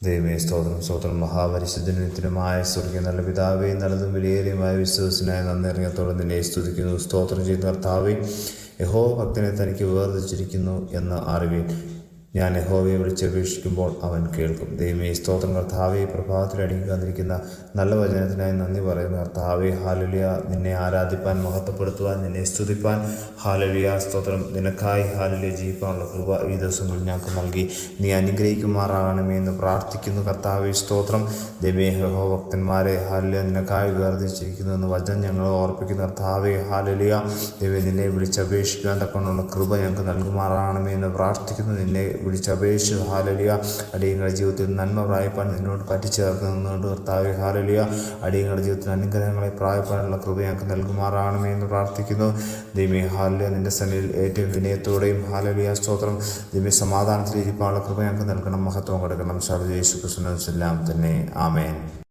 ദൈവമേ സ്തോത്രം സ്തോത്രം. മഹാപരിശുദ്ധനുമായ സ്വർഗീയ നല്ല പിതാവേ, നല്ലതും വിലയേറിയമായ വിശ്വാസനായ നന്ദിറങ്ങത്തോടെ നിന്നെ സ്തുതിക്കുന്നു. സ്തോത്രം ചെയ്യുന്ന കർത്താവേ, യഹോവ ഭക്തനെ തനിക്ക് വേർതിരിച്ചിരിക്കുന്നു എന്ന് അറിവിൻ. ഞാൻ യഹോവയെ വിളിച്ചപേക്ഷിക്കുമ്പോൾ അവൻ കേൾക്കും. ദൈവമേ സ്തോത്രം. കർത്താവെ, പ്രഭാതത്തിൽ അടിക്കാതിരിക്കുന്ന നല്ല വചനത്തിനായി നന്ദി പറയുന്നു. കർത്താവെ, ഹാലലുയ. നിന്നെ ആരാധിപ്പാൻ, മഹത്വപ്പെടുത്തുവാൻ, നിന്നെ സ്തുതിപ്പാൻ, ഹാലലുയ സ്തോത്രം. നിനക്കായി ഹാലലുയ ജീവിക്കാനുള്ള കൃപ ഈ ദിവസങ്ങളിൽ ഞങ്ങൾക്ക് നൽകി നീ അനുഗ്രഹിക്കുമാറാകണമേ എന്ന് പ്രാർത്ഥിക്കുന്നു. കർത്താവെ സ്തോത്രം. ദൈവമേ, യഹോവ ഭക്തന്മാരെ ഹാലലുയ നിനക്കായി വേർതിരിച്ചിരിക്കുന്നു എന്ന് വചനം ഞങ്ങൾ ഓർപ്പിക്കുന്നു. കർത്താവെ, ഹാലലുയ. ദൈവം നിന്നെ വിളിച്ചപേക്ഷിക്കാൻ തക്കൊണ്ടുള്ള കൃപ ഞങ്ങൾക്ക് നൽകുമാറാകണമേ എന്ന് പ്രാർത്ഥിക്കുന്നു. നിന്നെ വിളിച്ചപേക്ഷിച്ച് ഹാലലിയ അടിയങ്ങളുടെ ജീവിതത്തിൽ നന്മ പ്രായപ്പാൻ നിന്നോട് പറ്റിച്ചേർന്ന് നിന്നുകൊണ്ട് കർത്താവെ, ഹാലലിയ അടിയങ്ങളുടെ ജീവിതത്തിൽ അനുഗ്രഹങ്ങളെ പ്രായപ്പാനുള്ള കൃപ ഞങ്ങൾക്ക് നൽകുമാറാകണമേ എന്ന് പ്രാർത്ഥിക്കുന്നു. ദൈവമേ, ഹാലലിയ നിന്റെ സന്നിധിയിൽ ഏറ്റവും വിനയത്തോടെയും ഹാലലിയ സ്തോത്രം ദൈവമേ സമാധാനത്തിൽ ഇരിക്കാനുള്ള കൃപ ഞങ്ങൾക്ക് നൽകണം. മഹത്വം കൊടുക്കണം. സർവ്വ യേശു ക്രിസ്തുവിൻ നാമത്തിൽ തന്നെ ആമേൻ.